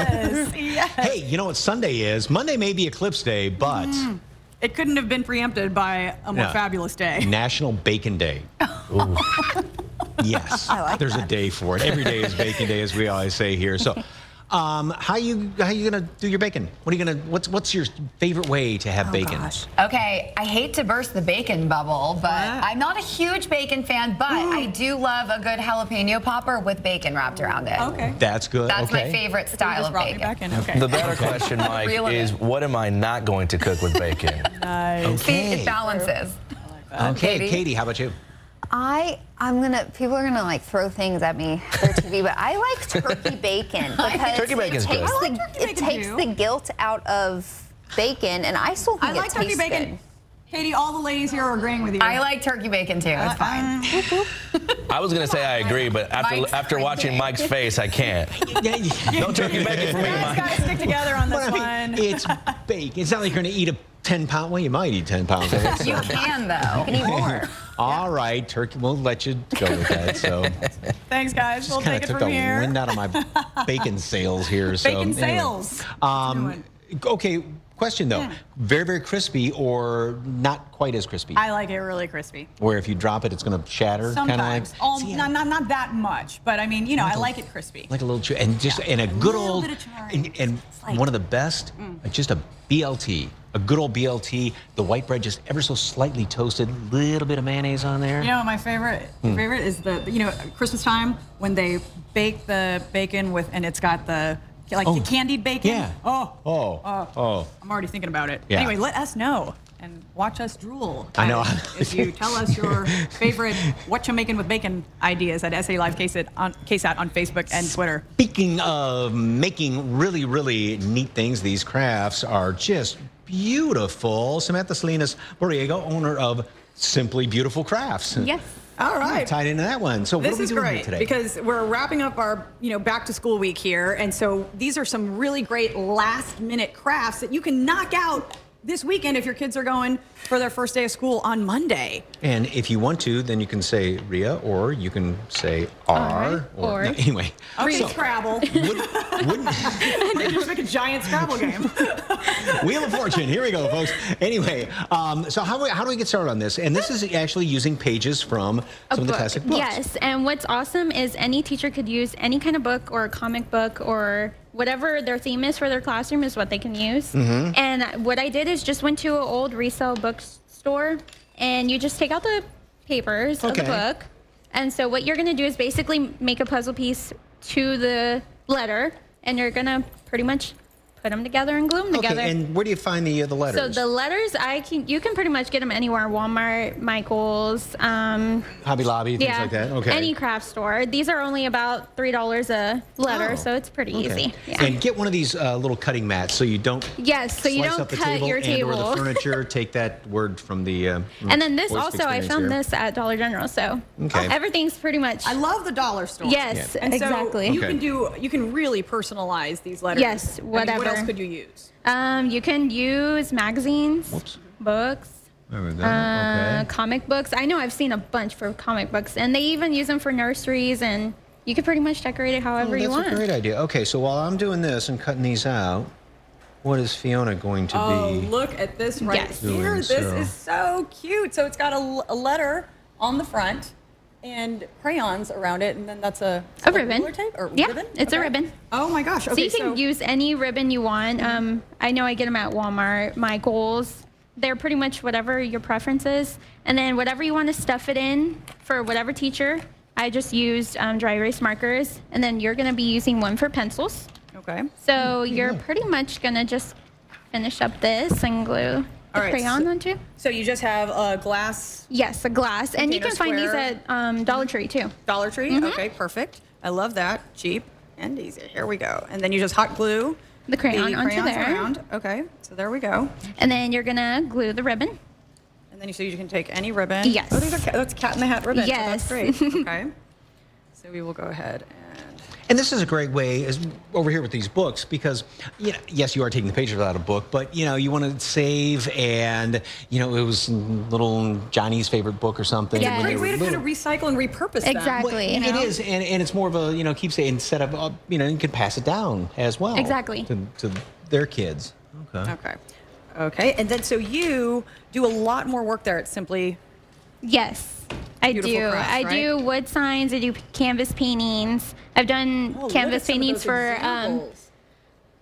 Yes. Yes. Hey, you know what Sunday is? Monday may be Eclipse Day, but... It couldn't have been preempted by a more fabulous day. National Bacon Day. Yes, there's a day for it. Every day is Bacon Day, as we always say here. So, how you gonna do your bacon? What are you gonna? What's your favorite way to have bacon? Gosh. Okay, I hate to burst the bacon bubble, but I'm not a huge bacon fan. But I do love a good jalapeno popper with bacon wrapped around it. Okay, that's good. That's my favorite style of bacon. Okay. The better question, Mike, is what am I not going to cook with bacon? Nice. Okay. See, it balances. Okay, Katie, how about you? People are gonna like throw things at me for TV, but I like turkey bacon because turkey bacon's good. It takes the guilt out of bacon, and I still think I like turkey bacon. Katie, all the ladies here are agreeing with you. I like turkey bacon too. It's fine. I was gonna say I agree, but after watching Mike's face, I can't. No turkey bacon for me, Mike. Gotta stick together on this one. It's bacon. It's not like you're gonna eat a 10-pound. Well, you might eat 10 pounds of it. You can though. You can eat more. All right, turkey won't let you go with that. So thanks, guys. We'll take it from here. Took the wind out of my bacon sales here. So bacon sales. Okay. Question though, very, very crispy or not quite as crispy? I like it really crispy. Where if you drop it, it's going to shatter? Sometimes. Not that much, but I mean, you know, I like it crispy. Like a little chew, and just and a good old, and one of the best, just a BLT, a good old BLT. The white bread just ever so slightly toasted, little bit of mayonnaise on there. You know, my favorite is the Christmas time when they bake the bacon with, and it's got the the candied bacon. Yeah. I'm already thinking about it. Yeah. Anyway, let us know and watch us drool. I know. If you tell us your favorite what you making with bacon ideas at SA Live KSAT on Facebook and Twitter. Speaking of making really, really neat things, these crafts are just beautiful. Samantha Salinas Borrego, owner of Simply Beautiful Crafts. Yes. All right. Tied into that one. So what are we doing great today? Because we're wrapping up our back to school week here, and so these are some really great last minute crafts that you can knock out this weekend if your kids are going for their first day of school on Monday. And if you want to, then you can say Rhea, or you can say R, or no, anyway. Okay, Scrabble. Just make a giant Scrabble game. Wheel of Fortune. Here we go, folks. Anyway, so how do we get started on this? And this is actually using pages from some of the classic books. Yes, and what's awesome is any teacher could use any kind of book or a comic book or whatever their theme is for their classroom is what they can use. And what I did is just went to an old resale bookstore, and you just take out the papers of the book. And so what you're going to do is basically make a puzzle piece to the letter, and you're going to pretty much put them together and glue them together. And where do you find the letters? So the letters, you can pretty much get them anywhere. Walmart, Michael's, Hobby Lobby, things like that. Okay. Any craft store. These are only about $3 a letter, so it's pretty easy. Yeah. And get one of these little cutting mats so you don't. Yes, so you don't cut your table. Or the furniture. Take that word from the. And then this also, I found this at Dollar General. So everything's pretty much. I love the dollar store. Yes, and exactly. So you can really personalize these letters. Yes, whatever. What else could you use? You can use magazines, books. There we go. Comic books. I know I've seen a bunch for comic books, and they even use them for nurseries, and you can pretty much decorate it however you want. That's a great idea. Okay, so while I'm doing this and cutting these out, what is Fiona going to be? Oh, look at this here. This is so cute. So it's got a letter on the front and crayons around it, and then that's a ribbon. Tape or yeah, ribbon? It's a ribbon. Oh my gosh. Okay, so you can use any ribbon you want. I know I get them at Walmart, Michael's. They're pretty much whatever your preference is. And then whatever you want to stuff it in for whatever teacher, I just used dry erase markers. And then you're going to be using one for pencils. Okay. So you're pretty much going to just finish up this and glue the crayon onto. So you just have a glass? Yes, a glass. And you can find these at Dollar Tree too. Dollar Tree? Okay, perfect. I love that. Cheap and easy. Here we go. And then you just hot glue the crayon onto there. Around. Okay, so there we go. And then you're gonna glue the ribbon. And then you can take any ribbon. Yes. Oh, that's Cat in the Hat ribbon. Yes. So that's great. Okay. So we will go ahead And this is a great way, over here with these books, because yes, you are taking the pages out of a book, but you want to save, and it was little Johnny's favorite book or something. Yeah, it's a great way to kind of recycle and repurpose them. Exactly. Well, it is, and it's more of a keepsake instead of you can pass it down as well. Exactly. To their kids. Okay. Okay, and then so you do a lot more work there at Simply. Yes, I do. Crafts, I do wood signs. I do canvas paintings. I've done canvas paintings for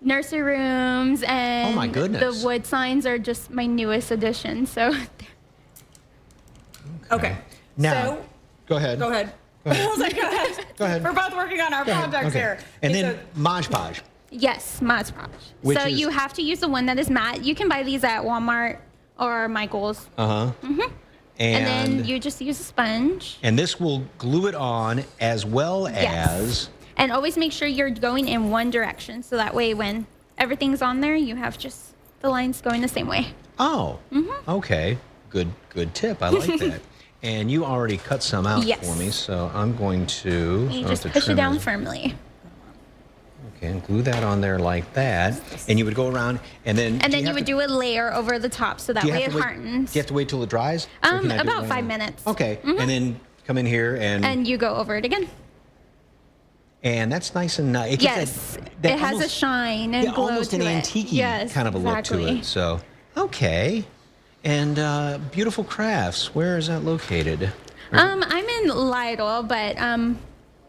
nursery rooms, and oh my goodness, the wood signs are just my newest addition. So. Okay. Now, so, go ahead. Go ahead. I was like, go ahead. Go ahead. We're both working on our projects here. And then Mod Podge. Yes, Mod Podge. So you have to use the one that is matte. You can buy these at Walmart or Michael's. And then you just use a sponge. And this will glue it on as well as. And always make sure you're going in one direction, so that way when everything's on there, you have just the lines going the same way. Oh. Okay. Good tip. I like that. And you already cut some out for me, so I'm going to. You just push it down firmly. Okay, and glue that on there like that, and you would go around, and then. And then you would do a layer over the top, so that way it hardens. Do you have to wait till it dries? About 5 minutes. Okay, and then come in here and. And you go over it again. And that's nice and nice. Yes, it has a shine and glow almost to an it. antique Yes, kind of a look to it. So, okay, and beautiful crafts. Where is that located? I'm in Lytle, but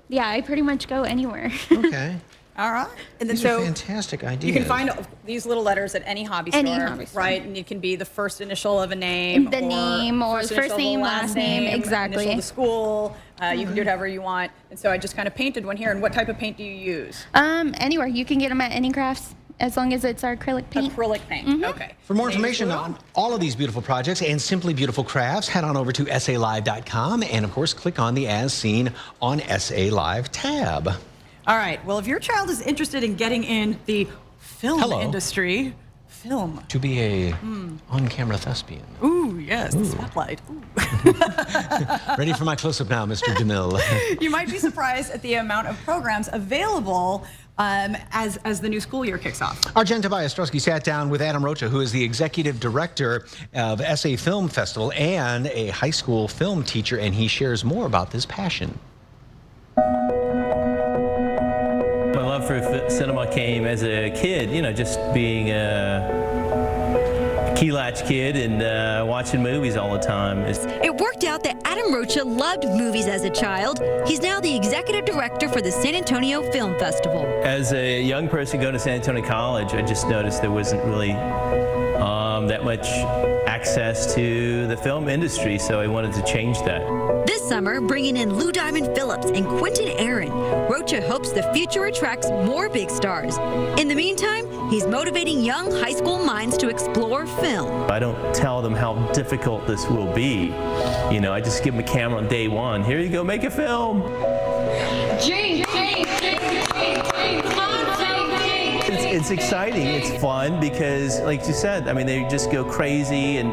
yeah, I pretty much go anywhere. Okay. All right. And then These are fantastic ideas. You can find these little letters at any hobby store, right? And it can be the first initial of a name, the name, or first name, last name, exactly. Initial of the school. You can do whatever you want. And so I just kind of painted one here. And what type of paint do you use? Anywhere. You can get them at any crafts, as long as it's our acrylic paint. Acrylic paint. Okay. For more information on all of these beautiful projects and Simply Beautiful Crafts, head on over to SALive.com and, of course, click on the As Seen on SA Live tab. All right. Well, if your child is interested in getting in the film industry, to be a on-camera thespian. Ooh, yes, the spotlight. Ooh. Ready for my close-up now, Mr. DeMille. You might be surprised at the amount of programs available as the new school year kicks off. Our Jen Tobias Strusky sat down with Adam Rocha, who is the executive director of SA Film Festival and a high school film teacher, and he shares more about this passion. My love for cinema came as a kid, just being a key latch kid and watching movies all the time. It worked out that Adam Rocha loved movies as a child. He's now the executive director for the San Antonio Film Festival. As a young person going to San Antonio College, I just noticed there wasn't really that much access to the film industry, so I wanted to change that. This summer, bringing in Lou Diamond Phillips and Quentin Aaron, Rocha hopes the future attracts more big stars. In the meantime, he's motivating young high school minds to explore film. I don't tell them how difficult this will be. I just give them a camera on day one. Here you go, make a film. It's exciting. It's fun because, like you said, they just go crazy and,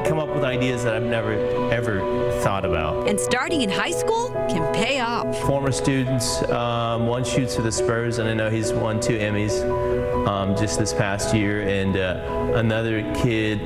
come up with ideas that I've never, ever thought about. And starting in high school can pay off. Former students, one shoots for the Spurs, and I know he's won 2 Emmys just this past year, and another kid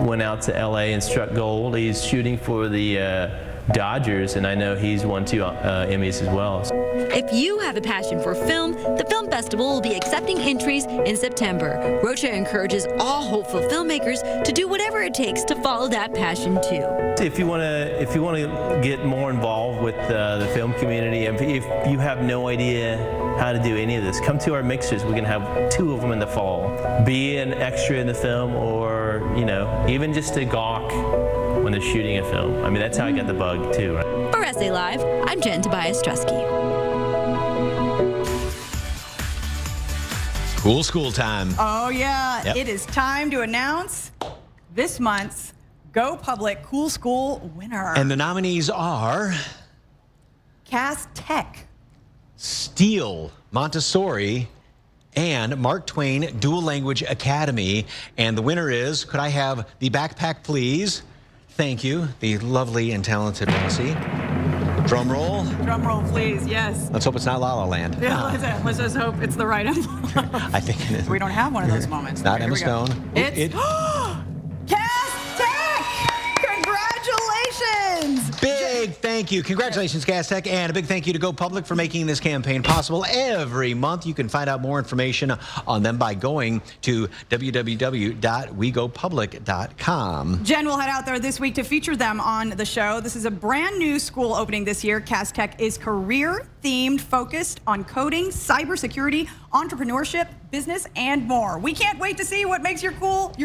went out to LA and struck gold. He's shooting for the Dodgers, and I know he's won 2 Emmys as well. If you have a passion for film, the Film Festival will be accepting entries in September. Rocha encourages all hopeful filmmakers to do whatever it takes to follow that passion too. If you want to get more involved with the film community, if you have no idea how to do any of this, come to our mixers. We're going to have 2 of them in the fall. Be an extra in the film, or even just a gawk when they're shooting a film. That's how I got the bug too. Right? For SA Live, I'm Jen Tobias Strusky. Cool school time. Oh yeah, Yep. It is time to announce this month's Go Public Cool School winner. And the nominees are Cass Tech, Steele Montessori, and Mark Twain Dual Language Academy. And the winner is, could I have the backpack, please? Thank you, the lovely and talented Rossi. Drum roll. Drum roll, please. Yes. Let's hope it's not La La Land. Yeah, let's just hope it's the right envelope. I think it is. We don't have one of those moments. Not Emma Stone. It's Cass Tech! Congratulations! Big thank you. Congratulations, Gas Tech, and a big thank you to Go Public for making this campaign possible every month. You can find out more information on them by going to www.wegopublic.com. Jen will head out there this week to feature them on the show. This is a brand new school opening this year. Cass Tech is career-themed, focused on coding, cybersecurity, entrepreneurship, business, and more. We can't wait to see what makes your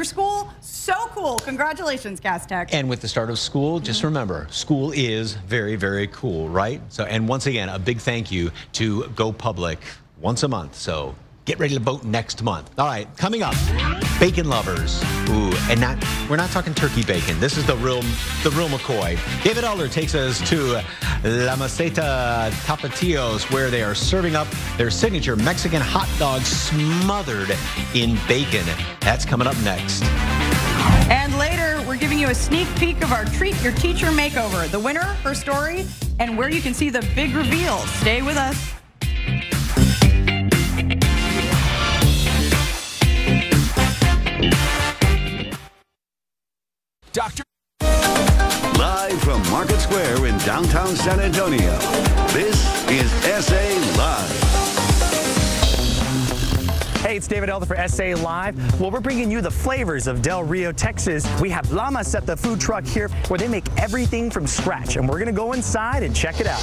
school so cool. Congratulations, Cass Tech. And with the start of school, just remember, school is very, very cool, right? So, and once again, a big thank you to Go Public once a month. So get ready to vote next month. All right, coming up, bacon lovers. Ooh, and we're not talking turkey bacon. This is the real McCoy. David Elder takes us to La Maceta Tapatios, where they are serving up their signature Mexican hot dogs smothered in bacon. That's coming up next. And later, we're giving you a sneak peek of our Treat Your Teacher Makeover. The winner, her story, and where you can see the big reveal. Stay with us. Dr. Live from Market Square in downtown San Antonio, this is SA Live. Hey, it's David Elder for SA Live. Well, we're bringing you the flavors of Del Rio, Texas. We have La Maceta food truck here where they make everything from scratch, and we're going to go inside and check it out.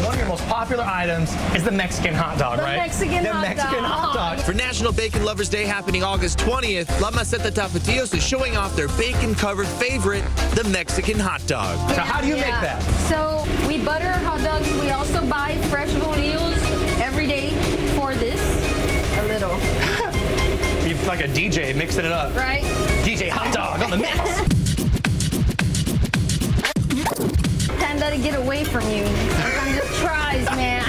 One of your most popular items is the Mexican hot dog, right? Mexican hot dog. For National Bacon Lovers Day happening August 20th, La Maceta Tapatios is showing off their bacon-covered favorite, the Mexican hot dog. So how do you make that? So we butter our hot dogs. We also buy fresh bolillos every day for this. A little. You're like a DJ mixing it up. Right? DJ hot dog on the mix. Time to get away from you. Sometimes just tries, man.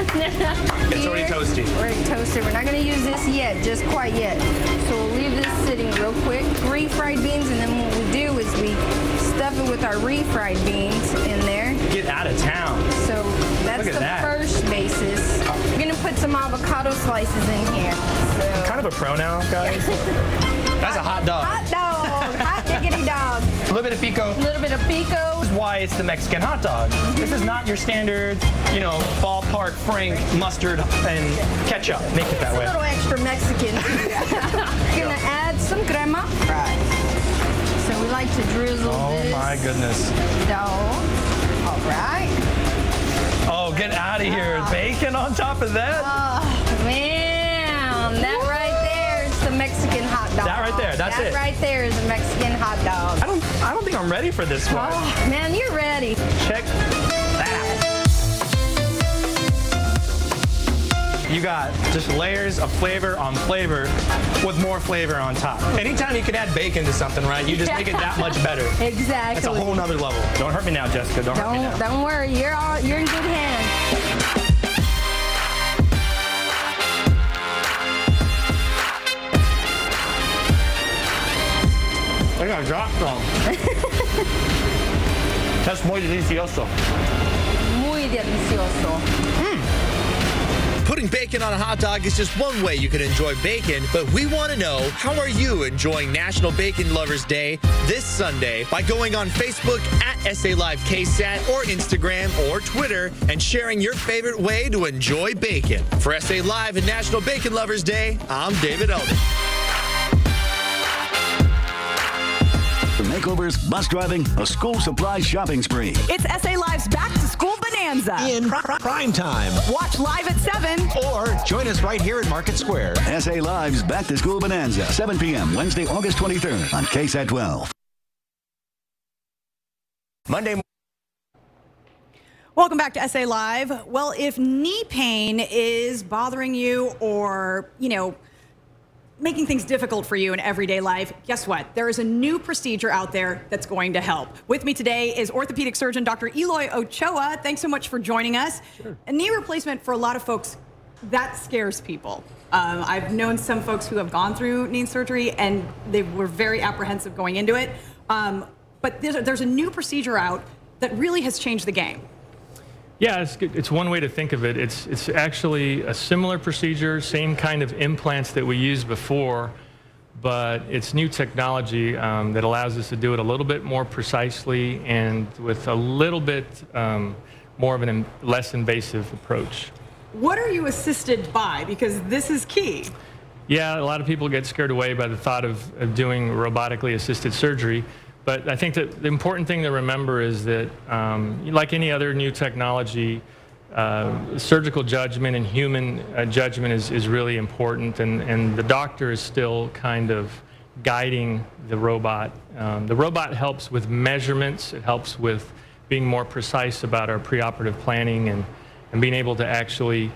It's already toasty. Already toasted. We're not going to use this yet, just quite yet. So we'll leave this sitting real quick. Refried beans, and then what we do is we stuff it with our refried beans in there. Get out of town. So that's the first basis. We're going to put some avocado slices in here. So. I'm kind of a pro now, guys. That's a hot dog. Hot dog. Hot diggity dog. A little bit of pico. A little bit of pico. This is why it's the Mexican hot dog. This is not your standard, ballpark Frank mustard and ketchup. Make it that way. A little extra Mexican. We're going to add some crema. Right. So we like to drizzle this. Oh my goodness. Dough. All right. Oh, get out of here. Bacon on top of that? Oh, man. That right there is the Mexican hot dog. That right there. That's it. That right there is a Mexican hot dog. I don't think I'm ready for this one. Oh, man, you're ready. Check that out. You got just layers of flavor on flavor with more flavor on top. Anytime you can add bacon to something, right, you just make it that much better. Exactly. It's a whole nother level. Don't hurt me now, Jessica. Don't hurt me now. Don't worry. You're in good hands. I got dropped some. That's muy delicioso. Muy delicioso. Putting bacon on a hot dog is just one way you can enjoy bacon, but we want to know, how are you enjoying National Bacon Lovers Day this Sunday by going on Facebook at SA Live KSAT or Instagram or Twitter and sharing your favorite way to enjoy bacon. For SA Live and National Bacon Lovers Day, I'm David Elder. Makeovers, bus driving, a school supply shopping spree. It's SA Live's Back to School Bonanza. In prime time. Watch live at 7. Or join us right here at Market Square. SA Live's Back to School Bonanza, 7 p.m. Wednesday, August 23rd on KSAT 12. Monday morning. Welcome back to SA Live. Well, if knee pain is bothering you or, making things difficult for you in everyday life, guess what? There is a new procedure out there that's going to help. With me today is orthopedic surgeon Dr. Eloy Ochoa. Thanks so much for joining us. Sure. A knee replacement, for a lot of folks, that scares people. I've known some folks who have gone through knee surgery and they were very apprehensive going into it. But there's a new procedure out that really has changed the game. Yeah, it's one way to think of it. It's actually a similar procedure, same kind of implants that we used before, but it's new technology that allows us to do it a little bit more precisely and with a little bit more of a less invasive approach. What are you assisted by? Because this is key. Yeah, a lot of people get scared away by the thought of doing robotically assisted surgery. But I think that the important thing to remember is that, like any other new technology, surgical judgment and human judgment is really important, and the doctor is still kind of guiding the robot. The robot helps with measurements. It helps with being more precise about our preoperative planning and being able to actually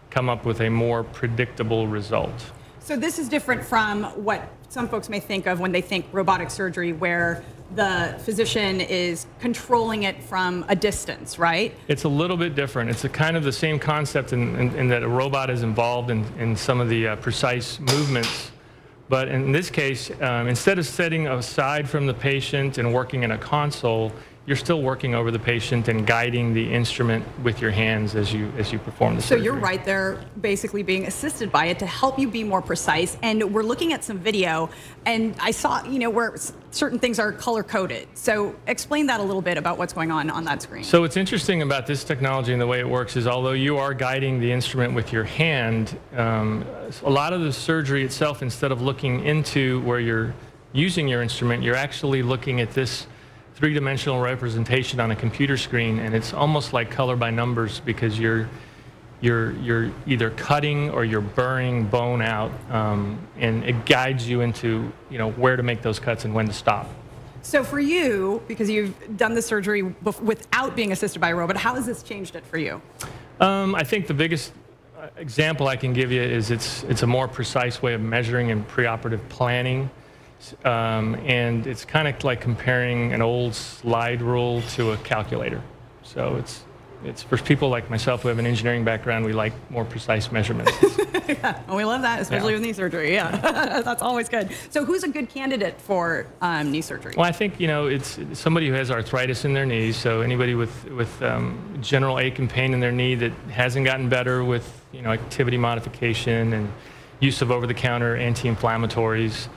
come up with a more predictable result. So this is different from what some folks may think of when they think robotic surgery, where the physician is controlling it from a distance, right? It's a little bit different. It's a kind of the same concept in that a robot is involved in some of the precise movements. But in this case, instead of sitting aside from the patient and working in a console, you're still working over the patient and guiding the instrument with your hands as you perform the surgery. So you're right there basically being assisted by it to help you be more precise. And we're looking at some video, and I saw, where certain things are color-coded. So explain that a little bit about what's going on that screen. So what's interesting about this technology and the way it works is, although you are guiding the instrument with your hand, a lot of the surgery itself, instead of looking into where you're using your instrument, you're actually looking at this three-dimensional representation on a computer screen, and it's almost like color by numbers, because you're either cutting or you're burring bone out, and it guides you into where to make those cuts and when to stop. So for you, because you've done the surgery without being assisted by a robot, how has this changed it for you? I think the biggest example I can give you is it's a more precise way of measuring and preoperative planning. And it's kind of like comparing an old slide rule to a calculator. So it's for people like myself who have an engineering background, we like more precise measurements. Yeah, we love that, especially with knee surgery. Yeah, that's always good. So who's a good candidate for knee surgery? Well, I think it's somebody who has arthritis in their knees. So anybody with general ache and pain in their knee that hasn't gotten better with activity modification and use of over-the-counter anti-inflammatories.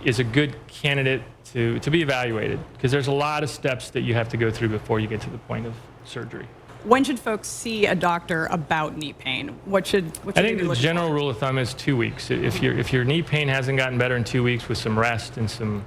Is a good candidate to be evaluated, because there's a lot of steps that you have to go through before you get to the point of surgery. When should folks see a doctor about knee pain? I think the general rule of thumb is 2 weeks. If your knee pain hasn't gotten better in 2 weeks with some rest and some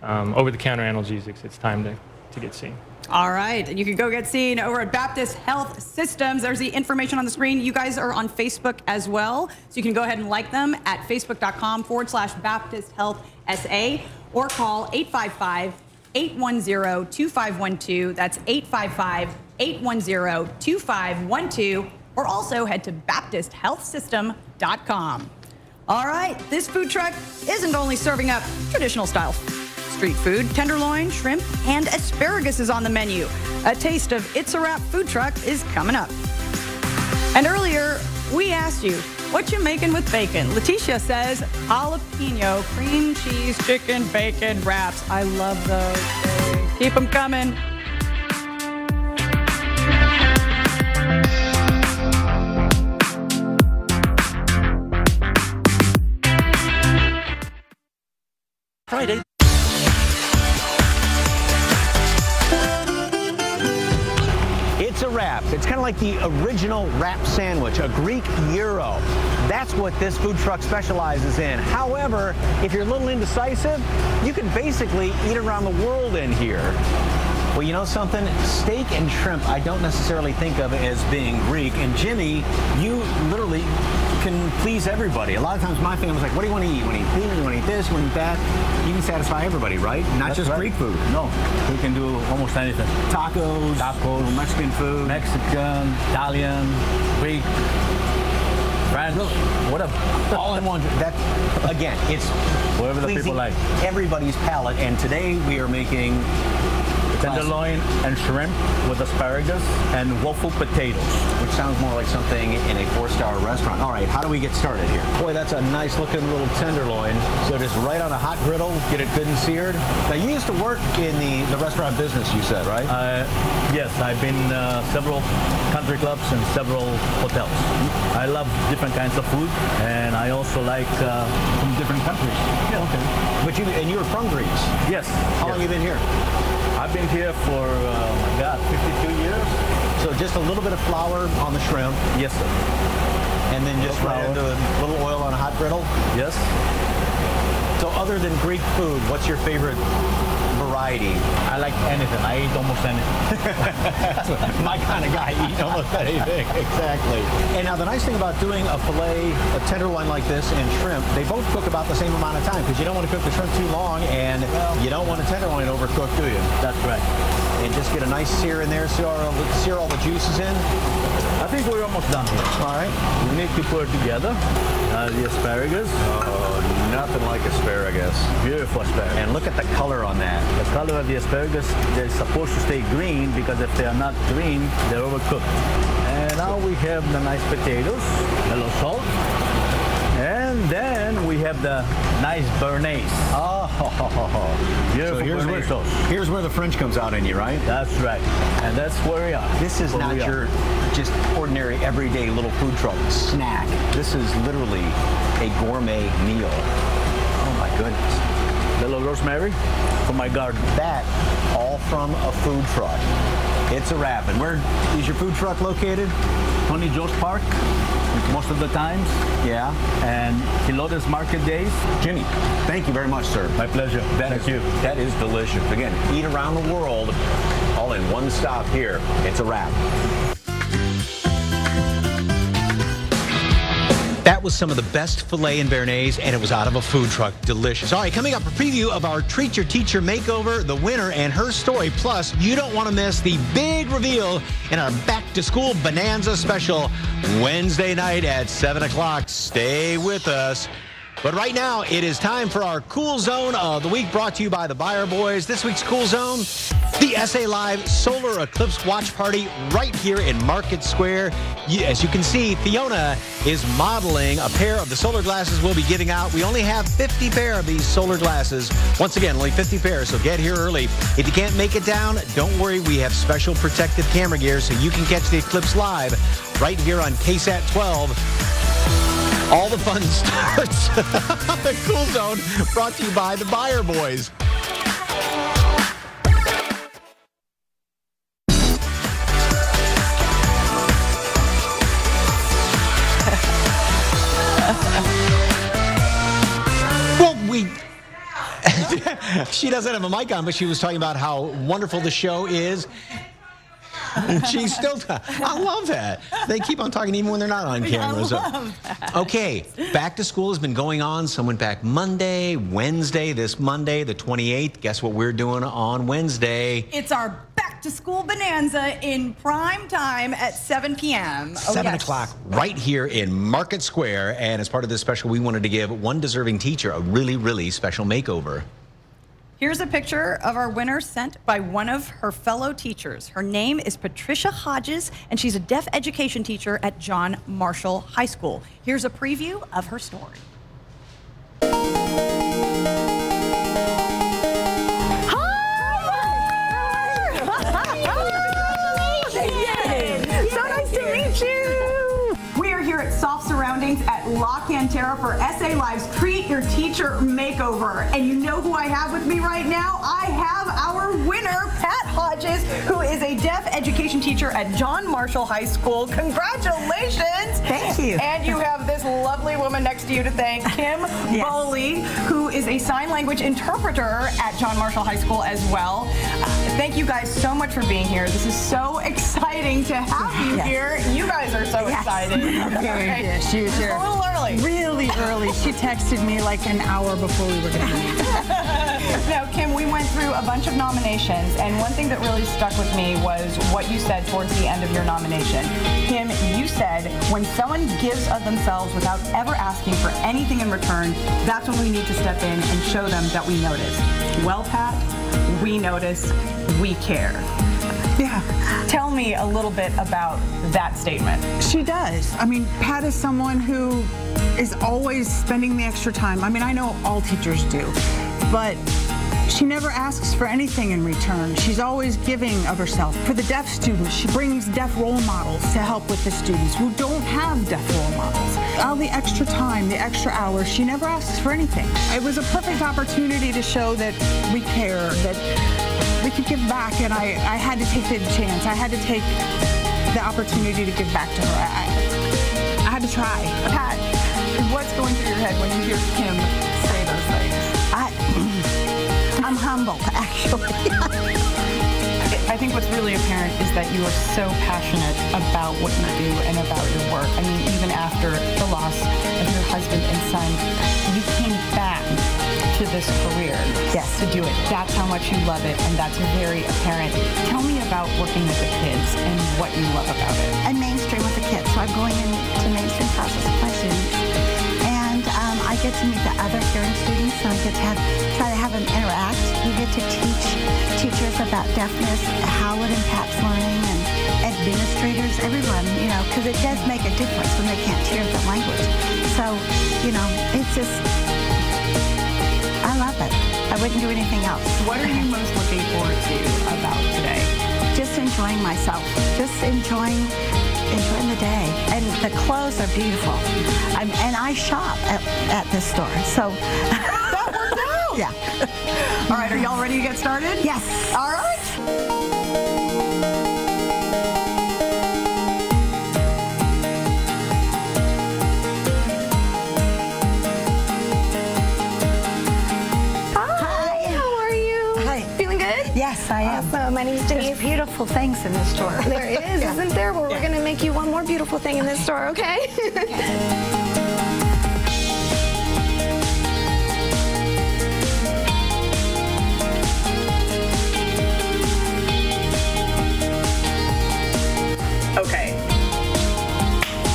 over-the-counter analgesics, it's time to get seen. All right, and you can go get seen over at Baptist Health Systems. There's the information on the screen. You guys are on Facebook as well, so you can go ahead and like them at facebook.com/Baptist Health SA, or call 855-810-2512. That's 855-810-2512, or also head to BaptistHealthSystem.com. All right, this food truck isn't only serving up traditional style street food. Tenderloin, shrimp, and asparagus is on the menu. A taste of It's a Wrap food truck is coming up. And earlier, we asked you, what you making with bacon? Leticia says jalapeno, cream cheese, chicken, bacon wraps. I love those. Keep them coming. Friday. It's a wrap. It's kind of like the original wrap sandwich, a Greek gyro. That's what this food truck specializes in. However, if you're a little indecisive, you can basically eat around the world in here. Well, you know something? Steak and shrimp, I don't necessarily think of it as being Greek. And Jimmy, you literally can please everybody. A lot of times my family's like, what do you want to eat? You want to eat pizza? You want to eat this? You want to eat that? You can satisfy everybody, right? Not just Greek food. No, we can do almost anything. Tacos, Mexican food. Mexican, Italian, Greek, French, whatever. All in one. That, again, it's whatever the people like. Everybody's palate. And today we are making tenderloin and shrimp with asparagus and waffle potatoes. Which sounds more like something in a 4-star restaurant. All right, how do we get started here? Boy, that's a nice looking little tenderloin. So just right on a hot griddle, get it good and seared. Now, you used to work in the restaurant business, you said, right? Yes, I've been several country clubs and several hotels. I love different kinds of food, and I also like from different countries. Yeah, okay. But you were from Greece? Yes. How long have you been here? I've been here for, oh my God, 52 years. So just a little bit of flour on the shrimp. Yes, sir. And then just right into a little oil on a hot griddle? Yes. So other than Greek food, what's your favorite variety? I like anything. I eat almost anything. My kind of guy, eat almost anything. Exactly. And now the nice thing about doing a fillet, a tenderloin like this, and shrimp, they both cook about the same amount of time because you don't want to cook the shrimp too long, and you don't want a tenderloin overcooked, do you? That's right. And just get a nice sear in there, sear all the juices in. I think we're almost done here. All right. We need to put it together. The asparagus. Oh, nothing like asparagus. Beautiful asparagus. And look at the color on that. The color of the asparagus, they're supposed to stay green because if they are not green, they're overcooked. And now we have the nice potatoes, a little salt. And then we have the nice béarnaise. Oh, beautiful. So here's where the French comes out in you, right? That's right. And that's where we are. This is not your just ordinary, everyday little food truck snack. This is literally a gourmet meal. Oh, my goodness. Little rosemary from my garden. That all from a food truck. It's a wrap. And where is your food truck located? Tony Joe's Park. Most of the times. Yeah. And Helotes Market Days. Jimmy, thank you very much, sir. My pleasure. Thank you. That is delicious. Again, eat around the world, all in one stop here. It's a wrap. That was some of the best filet and béarnaise, and it was out of a food truck. Delicious. All right, coming up, a preview of our Treat Your Teacher Makeover, the winner and her story. Plus, you don't want to miss the big reveal in our Back to School Bonanza special Wednesday night at 7 o'clock. Stay with us. But right now, it is time for our Cool Zone of the Week, brought to you by the Buyer Boys. This week's Cool Zone, the SA Live Solar Eclipse Watch Party right here in Market Square. As you can see, Fiona is modeling a pair of the solar glasses we'll be giving out. We only have 50 pair of these solar glasses. Once again, only 50 pairs, so get here early. If you can't make it down, don't worry. We have special protective camera gear so you can catch the eclipse live right here on KSAT 12. All the fun starts on the Cool Zone, brought to you by the Buyer Boys. She doesn't have a mic on, but she was talking about how wonderful the show is. She's still, I love that. They keep on talking even when they're not on camera. I love that. Okay, back to school has been going on. Some went back Monday, Wednesday, this Monday, the 28th. Guess what we're doing on Wednesday? It's our Back to School Bonanza in prime time at 7 p.m. 7 o'clock right here in Market Square. And as part of this special, we wanted to give one deserving teacher a really, really special makeover. Here's a picture of our winner sent by one of her fellow teachers. Her name is Patricia Hodges, and she's a deaf education teacher at John Marshall High School. Here's a preview of her story. Yay! So nice to meet you! We are here at Soft Surroundings at La Cantera for SA Live's Treat Your Teacher Makeover. And you know who I have with me right now? I have our winner, Pat Hodges, who is a deaf education teacher at John Marshall High School. Congratulations! Thank you. And you have this lovely woman next to you to thank, Kim Bowley, who is a sign language interpreter at John Marshall High School as well. Thank you guys so much for being here. This is so exciting to have you here. You guys are so excited. Okay. She was here a little early. Really early. She texted me like an hour before we were going to meet. Now, Kim, we went through a bunch of nominations, and one thing that really stuck with me was what you said towards the end of your nomination. Kim, you said when someone gives of themselves without ever asking for anything in return, that's when we need to step in and show them that we noticed. Well, Pat, we notice, we care. Yeah. Tell me a little bit about that statement. She does. I mean, Pat is someone who is always spending the extra time. I mean, I know all teachers do, but she never asks for anything in return. She's always giving of herself. For the deaf students, she brings deaf role models to help with the students who don't have deaf role models. All the extra time, the extra hours, she never asks for anything. It was a perfect opportunity to show that we care, that we could give back, and I had to take the chance. I had to take the opportunity to give back to her. I had to try. Pat, what's going through your head when you hear Kim say those things? I'm humbled, actually. I think what's really apparent is that you are so passionate about what you do and about your work. I mean, even after the loss of your husband and son, you came back to this career to do it. That's how much you love it, and that's very apparent. Tell me about working with the kids and what you love about it. I'm mainstream with the kids, so I'm going into mainstream classes with my students. And I get to meet the other hearing students, so I get to try to have them interact. We get to teach teachers about deafness, how it impacts learning, and administrators, everyone, you know, because it does make a difference when they can't hear the language. So, you know, it's just, I love it. I wouldn't do anything else. What are you most looking forward to about today? Just enjoying myself. Just enjoying the day. And the clothes are beautiful. And I shop at this store, so. That worked out. Yeah. All right, are y'all ready to get started? Yes. All right. Yes, I am. Awesome. My name is Denise. There's beautiful things in this store. There is, isn't there? Well, we're going to make you one more beautiful thing in this store, okay? Okay.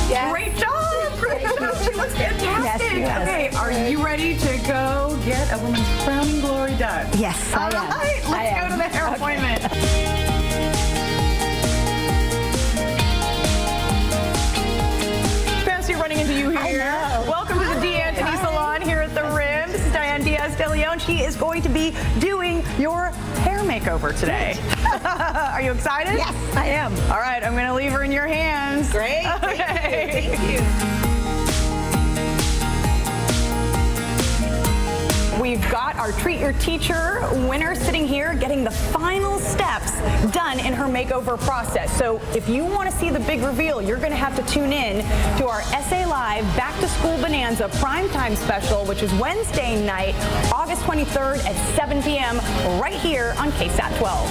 Yes. Great job! Great job! She looks fantastic! Yes, okay, are you ready to go get a woman's crowning glory done? Yes, I am. All right, let's go to the hair appointment. Fancy running into you here. Welcome to the D'Antoni Salon here at the Rim. This is Diane Diaz de Leon. She is going to be doing your hair makeover today. Are you excited? Yes, I am. All right, I'm going to leave her in your hands. Great. Okay. Thank you. We've got our Treat Your Teacher winner sitting here getting the final steps done in her makeover process. So if you want to see the big reveal, you're going to have to tune in to our SA Live Back to School Bonanza primetime special, which is Wednesday night, August 23rd at 7 p.m. right here on KSAT 12.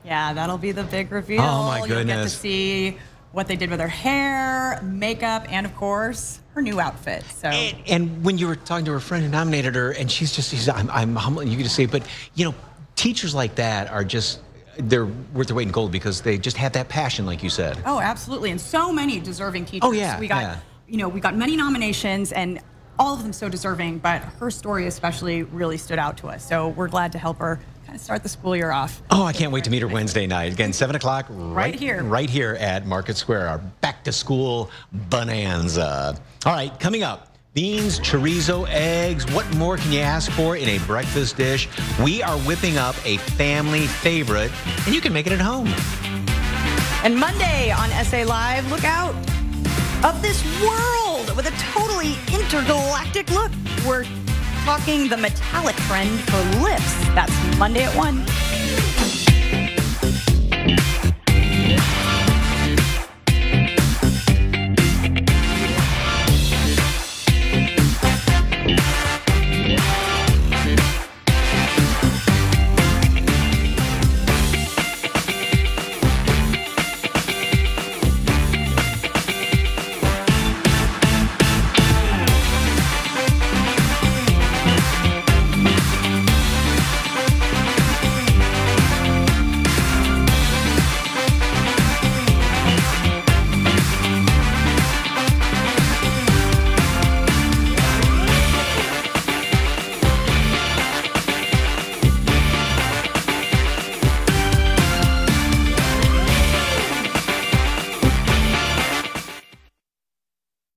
Yeah, that'll be the big reveal. Oh, my You'll get to goodness. see what they did with her hair, makeup, and of course, her new outfit. So. And when you were talking to her friend who nominated her, and she's I'm humble, and you can just say, but you know, teachers like that are just, they're worth their weight in gold because they just have that passion, like you said. Oh, absolutely, and so many deserving teachers. Oh, yeah, we got, yeah. you know, we got many nominations, and all of them so deserving. But her story especially really stood out to us. So we're glad to help her kind of start the school year off. Oh, I can't wait to meet her Wednesday night. Again, 7 o'clock, Right here. Right here at Market Square, our back to school bonanza. All right, coming up, beans, chorizo, eggs. What more can you ask for in a breakfast dish? We are whipping up a family favorite, and you can make it at home. And Monday on SA Live, look out, of this world with a totally intergalactic look. We're talking the metallic trend for lips. That's Monday at 1.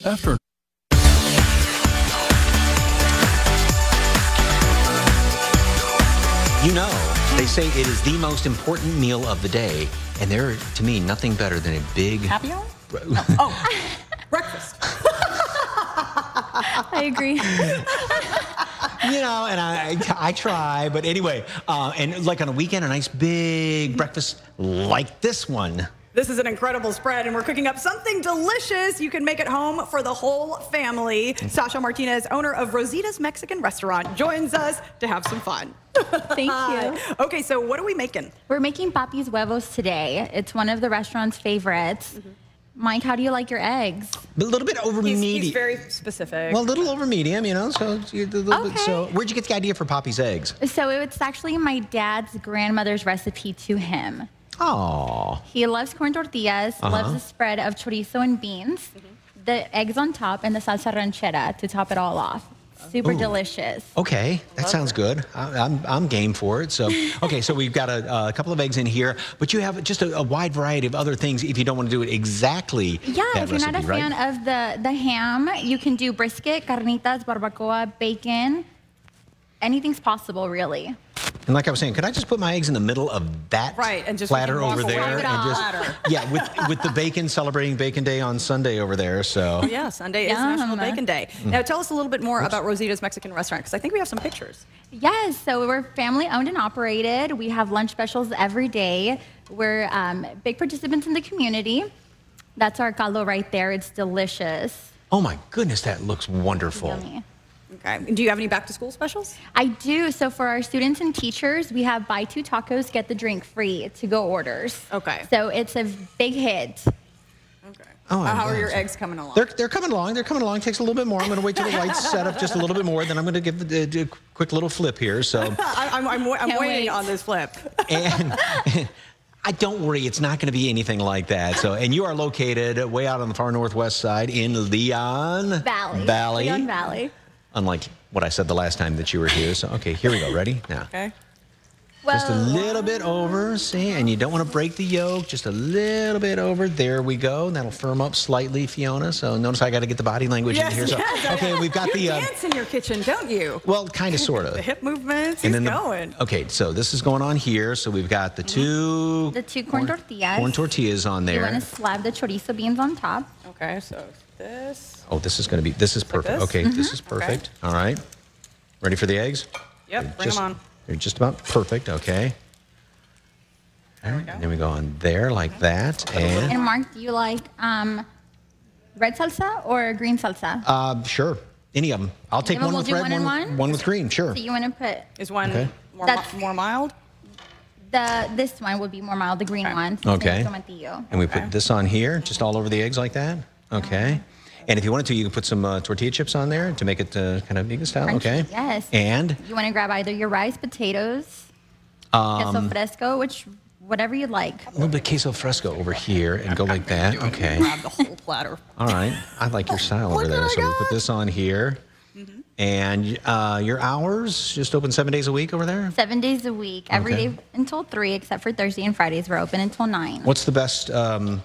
After You know, they say it is the most important meal of the day, and there, to me, nothing better than a big... Happy hour? No. Oh, breakfast. I agree. You know, and I try, but anyway, and like on a weekend, a nice big breakfast like this one. This is an incredible spread, and we're cooking up something delicious you can make at home for the whole family. Sasha Martinez, owner of Rositas Mexican Restaurant, joins us to have some fun. Thank you. Okay, so what are we making? We're making papi's huevos today. It's one of the restaurant's favorites. Mike, how do you like your eggs? A little bit over medium. He's very specific. Well, a little over medium, you know. So, so where'd you get the idea for Poppy's eggs? So it's actually my dad's grandmother's recipe to him. Oh. He loves corn tortillas, loves the spread of chorizo and beans, the eggs on top, and the salsa ranchera to top it all off. Super delicious. Okay, that sounds good. I'm game for it. So, okay, so we've got a couple of eggs in here, but you have just a wide variety of other things if you don't want to do it exactly. Yeah, that if you're not a recipe, fan of the ham, you can do brisket, carnitas, barbacoa, bacon. Anything's possible, really. And like I was saying, could I just put my eggs in the middle of that and just platter over there? Yeah, with the bacon, celebrating Bacon Day on Sunday over there. So yeah, Sunday is National Bacon Day. Now tell us a little bit more about Rosita's Mexican Restaurant, because I think we have some pictures. Yes, so we're family owned and operated. We have lunch specials every day. We're big participants in the community. That's our caldo right there. It's delicious. Oh my goodness, that looks wonderful. Yummy. Okay. Do you have any back to school specials? I do. So for our students and teachers, we have buy 2 tacos, get the drink free to-go orders. Okay. So it's a big hit. Okay. Oh, how are your eggs coming along? They're coming along. They're coming along. Takes a little bit more. I'm going to wait till the lights set up just a little bit more. Then I'm going to give a quick little flip here. So I'm waiting on this flip. And don't worry, it's not going to be anything like that. So, and you are located way out on the far northwest side in Leon Valley. Leon Valley. Unlike what I said the last time that you were here. So, okay, here we go. Ready? Now. Okay. Just a little bit over, see? And you don't want to break the yolk. Just a little bit over. There we go. That'll firm up slightly, Fiona. So notice I got to get the body language in here. So, okay, we've got you dance in your kitchen, don't you? Well, kind of, sort of. The hip movements, and then going. Okay, so this is going on here. So we've got the two... The 2 corn tortillas. Corn tortillas on there. You want to slab the chorizo beans on top. Okay, so this... Oh, this is going to be... This is perfect. Like this? Okay, this is perfect. Okay. All right. Ready for the eggs? Yep, bring them on. They're just about perfect. Okay. All right, and then we go on there like that. And Mark, do you like red salsa or green salsa? Sure. Any of them. I'll take one with red, one with green. Sure. So you want to put... Is one more mild? This one would be more mild, the green one. Okay. And we put this on here, just all over the eggs like that. Okay. And if you wanted to, you can put some tortilla chips on there to make it kind of vegan style. Crunchy, okay. Yes. And you want to grab either your rice, potatoes, queso fresco, whatever you like. A little bit of queso fresco over here and go like that. Okay. Grab the whole platter. All right. I like your style over there. So we put this on here. And your hours, just open 7 days a week over there? 7 days a week, every day until 3, except for Thursday and Fridays. We're open until 9. What's the best? What's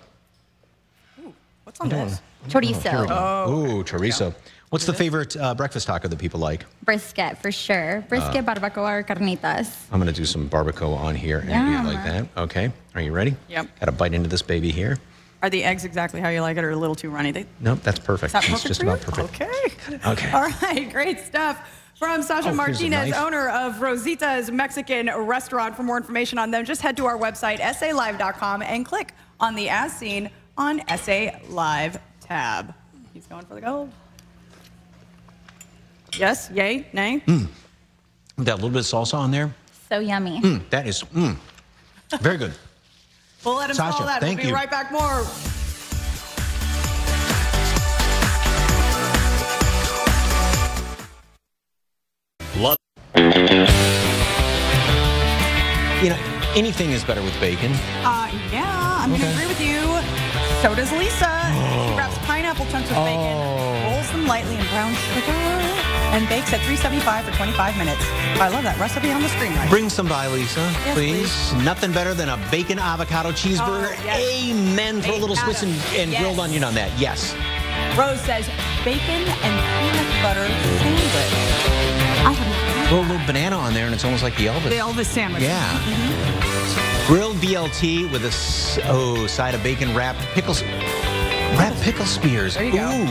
on this? Chorizo. Oh, chorizo. What's the favorite breakfast taco that people like? Brisket, for sure. Brisket, barbacoa, or carnitas. I'm going to do some barbacoa on here and do it like that. Okay. Are you ready? Yep. Got to bite into this baby here. Are the eggs exactly how you like it or a little too runny? Nope, that's perfect. Is that perfect it's just for you? about perfect. Okay. Okay. All right, great stuff. From Sasha Martinez, owner of Rosita's Mexican Restaurant. For more information on them, just head to our website, salive.com, and click on the As Seen on SA Live tab. He's going for the gold. Yes, yay, nay? That little bit of salsa on there. So yummy. That is very good. We'll let him Sasha, smell that. thank We'll be you. right back more. You know, anything is better with bacon. Yeah, I'm going to agree with you. So does Lisa. She wraps pineapple chunks with bacon, rolls them lightly in brown sugar, and bakes at 375 for 25 minutes. I love that recipe on the screen right Bring some by, Lisa, Yes, please. Nothing better than a bacon avocado cheeseburger. Oh, yes. Amen. Throw a little Swiss and grilled onion on that. Yes. Rose says bacon and peanut butter sandwich. I have a little banana on there, and it's almost like the Elvis. The Elvis sandwich. Yeah. Grilled BLT with a side of bacon wrapped pickles. Wrapped pickle spears. There you go. Ooh.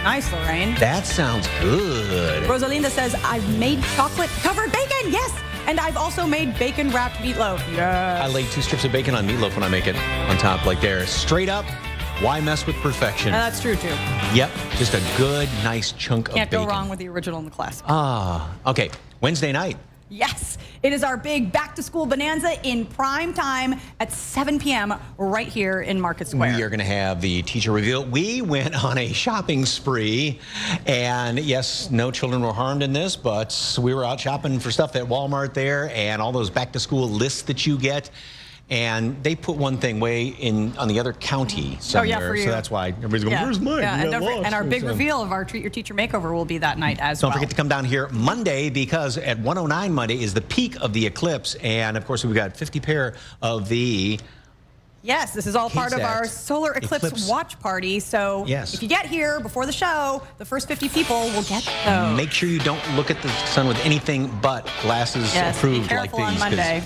Nice, Lorraine. That sounds good. Rosalinda says, I've made chocolate-covered bacon. Yes. And I've also made bacon-wrapped meatloaf. Yes. I lay 2 strips of bacon on meatloaf when I make it on top like there. Straight up, why mess with perfection? That's true, too. Yep. Just a good, nice chunk of bacon. Can't go wrong with the original and the classic. Okay. Wednesday night. Yes, it is our big back-to-school bonanza in prime time at 7 p.m. right here in Market Square. We are going to have the teacher reveal. We went on a shopping spree, and yes, no children were harmed in this, but we were out shopping for stuff at Walmart there and all those back-to-school lists that you get. And they put one thing way in on the other county somewhere. Oh, yeah, for you. So that's why everybody's going, where's mine? Yeah, and our big reveal of our Treat Your Teacher Makeover will be that night as well. Don't forget to come down here Monday, because at 1:09 Monday is the peak of the eclipse. And, of course, we've got 50 pair of the... Yes, this is all part of our solar eclipse watch party. So if you get here before the show, the first 50 people will get those. Make sure you don't look at the sun with anything but glasses approved like these. Be careful on Monday.